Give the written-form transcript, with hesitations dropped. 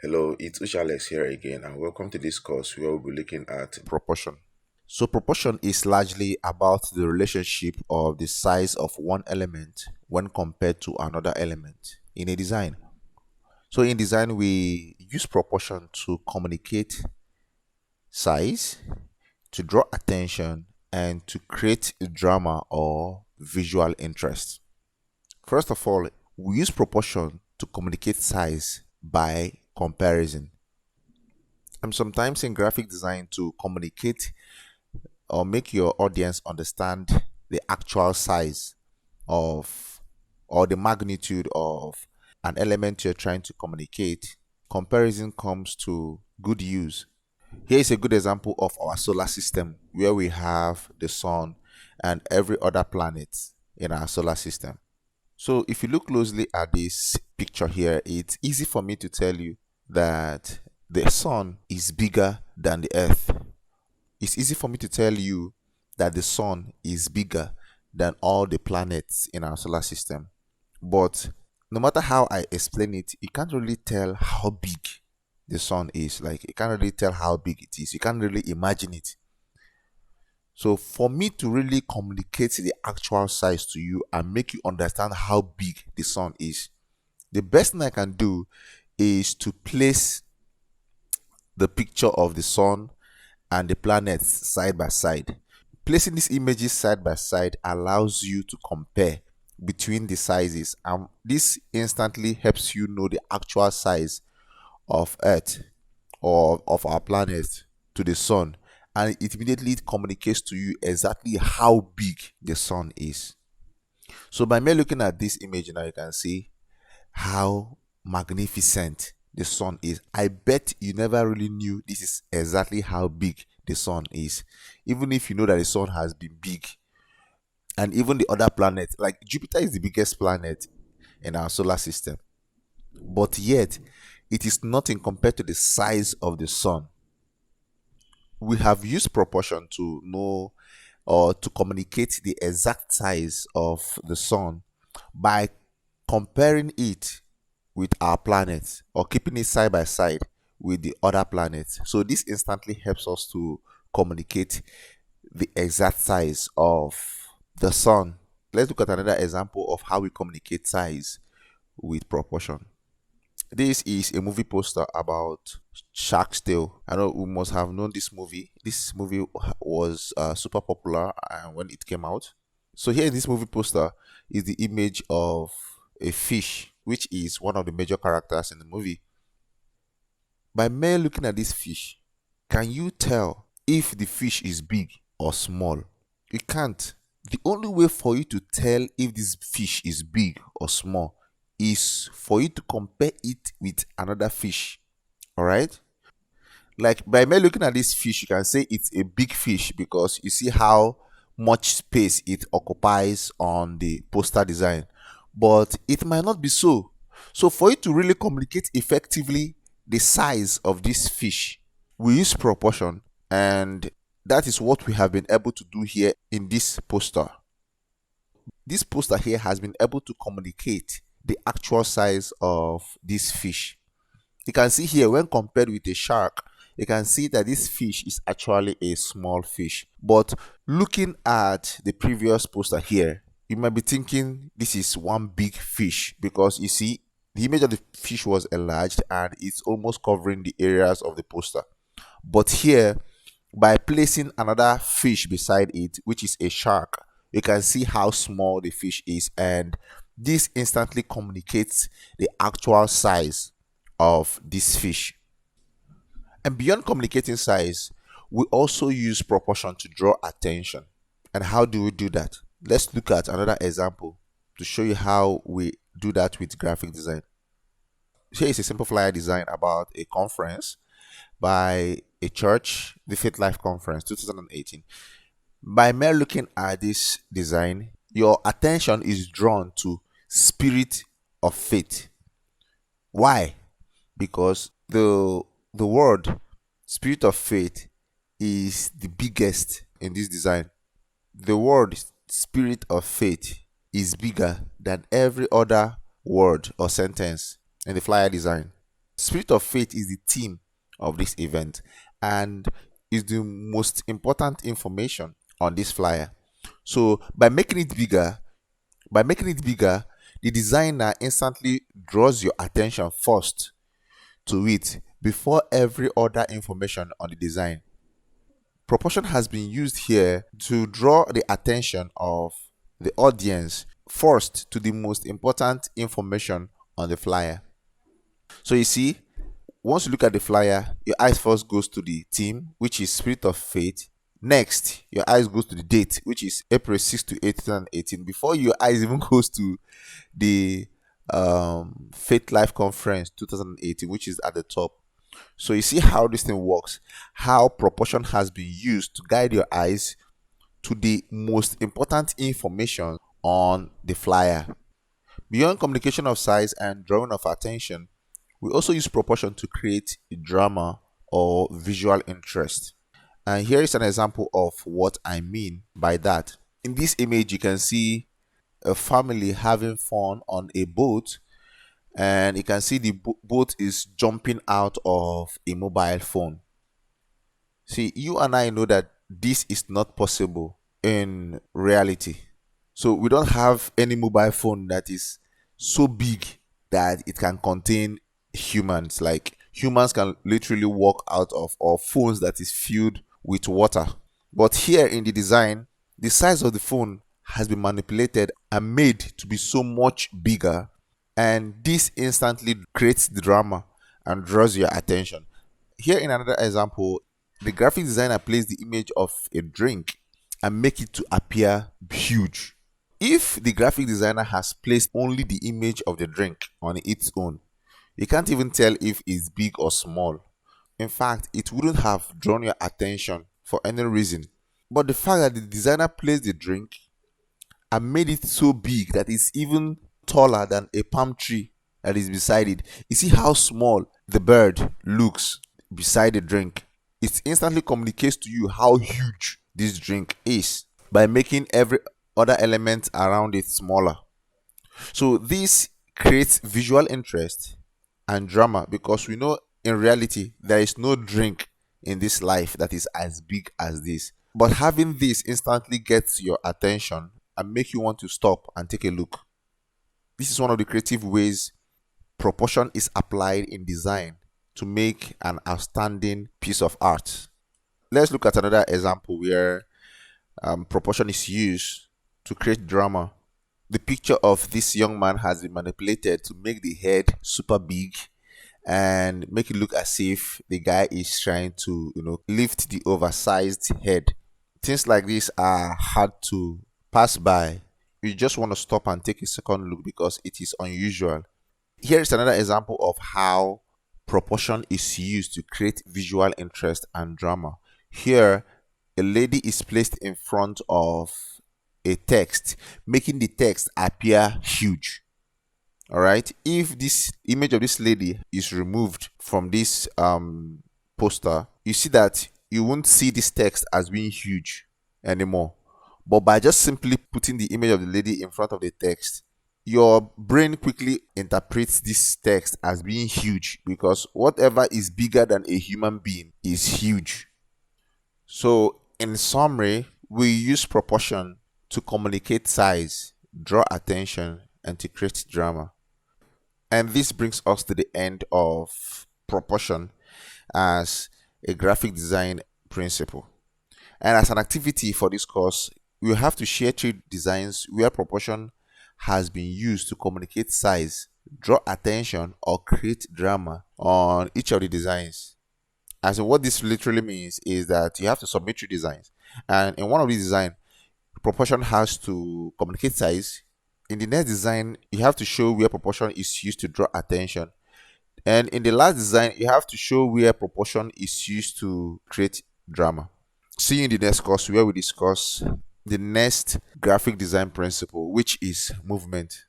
Hello, it's Ushalex here again, and welcome to this course where we'll be looking at proportion. So, proportion is largely about the relationship of the size of one element when compared to another element in a design. So, in design, we use proportion to communicate size, to draw attention, and to create a drama or visual interest. First of all, we use proportion to communicate size by comparison. And sometimes in graphic design to communicate or make your audience understand the actual size of or the magnitude of an element you're trying to communicate, comparison comes to good use. Here is a good example of our solar system where we have the sun and every other planet in our solar system. So if you look closely at this picture here, it's easy for me to tell you that the sun is bigger than the earth. It's easy for me to tell you that the sun is bigger than all the planets in our solar system. But no matter how I explain it, you can't really tell how big the sun is. Like, you can't really tell how big it is. You can't really imagine it. So for me to really communicate the actual size to you and make you understand how big the sun is, the best thing I can do is to place the picture of the sun and the planets side by side. Placing these images side by side allows you to compare between the sizes, and this instantly helps you know the actual size of Earth or of our planet to the sun, and it immediately communicates to you exactly how big the sun is. So by me looking at this image now, you can see how magnificent the sun is. I bet you never really knew this is exactly how big the sun is, even if you know that the sun has been big. And even the other planets, like Jupiter is the biggest planet in our solar system, but yet it is nothing compared to the size of the sun. We have used proportion to know or to communicate the exact size of the sun by comparing it with our planet or keeping it side by side with the other planets. So this instantly helps us to communicate the exact size of the sun. Let's look at another example of how we communicate size with proportion. This is a movie poster about Shark's Tale. I know we must have known this movie. This movie was super popular when it came out. So here in this movie poster is the image of a fish, which is one of the major characters in the movie. By mere looking at this fish, can you tell if the fish is big or small? You can't. The only way for you to tell if this fish is big or small is for you to compare it with another fish. All right? Like, by mere looking at this fish, you can say it's a big fish because you see how much space it occupies on the poster design. But it might not be so. So for you to really communicate effectively the size of this fish, we use proportion, and that is what we have been able to do here in this poster. This poster here has been able to communicate the actual size of this fish. You can see here, when compared with a shark, you can see that this fish is actually a small fish. But looking at the previous poster here, you might be thinking this is one big fish because you see the image of the fish was enlarged and it's almost covering the areas of the poster. But here, by placing another fish beside it, which is a shark, you can see how small the fish is, and this instantly communicates the actual size of this fish. And beyond communicating size, we also use proportion to draw attention. And how do we do that? Let's look at another example to show you how we do that with graphic design. Here is a simple flyer design about a conference by a church, the Faith Life Conference 2018. By mere looking at this design, your attention is drawn to spirit of faith. Why? Because the word spirit of faith is the biggest in this design. The word spirit of faith is bigger than every other word or sentence in the flyer design. Spirit of faith is the theme of this event and is the most important information on this flyer. So by making it bigger, the designer instantly draws your attention first to it before every other information on the design. Proportion has been used here to draw the attention of the audience first to the most important information on the flyer. So you see, once you look at the flyer, your eyes first goes to the theme, which is Spirit of Faith. Next, your eyes goes to the date, which is April 6 to 8, 2018. Before your eyes even goes to the Faith Life Conference 2018, which is at the top. So you see how this thing works, how proportion has been used to guide your eyes to the most important information on the flyer. Beyond communication of size and drawing of attention, we also use proportion to create a drama or visual interest. And here is an example of what I mean by that. In this image, you can see a family having fun on a boat, and you can see the boat is jumping out of a mobile phone. See, you and I know that this is not possible in reality. So we don't have any mobile phone that is so big that it can contain humans. Like humans can literally walk out of, or phones that is filled with water. But here in the design, the size of the phone has been manipulated and made to be so much bigger, and this instantly creates the drama and draws your attention. Here in another example, the graphic designer placed the image of a drink and make it to appear huge. If the graphic designer has placed only the image of the drink on its own, you can't even tell if it's big or small. In fact, it wouldn't have drawn your attention for any reason. But the fact that the designer placed the drink and made it so big that it's even taller than a palm tree that is beside it. You see how small the bird looks beside the drink. It instantly communicates to you how huge this drink is by making every other element around it smaller. So this creates visual interest and drama, because we know in reality there is no drink in this life that is as big as this. But having this instantly gets your attention and make you want to stop and take a look. This is one of the creative ways proportion is applied in design to make an outstanding piece of art. Let's look at another example where proportion is used to create drama. The picture of this young man has been manipulated to make the head super big and make it look as if the guy is trying to, lift the oversized head. Things like this are hard to pass by. You just want to stop and take a second look because it is unusual. Here is another example of how proportion is used to create visual interest and drama. Here, a lady is placed in front of a text, making the text appear huge. All right, if this image of this lady is removed from this poster, you see that you won't see this text as being huge anymore. But by just simply putting the image of the lady in front of the text, your brain quickly interprets this text as being huge, because whatever is bigger than a human being is huge. So in summary, we use proportion to communicate size, draw attention, and to create drama. And this brings us to the end of proportion as a graphic design principle. And as an activity for this course, we have to share 3 designs where proportion has been used to communicate size, draw attention, or create drama on each of the designs. And so what this literally means is that you have to submit 3 designs. And in one of these designs, proportion has to communicate size. In the next design, you have to show where proportion is used to draw attention. And in the last design, you have to show where proportion is used to create drama. See you in the next course where we discuss the next graphic design principle, which is movement.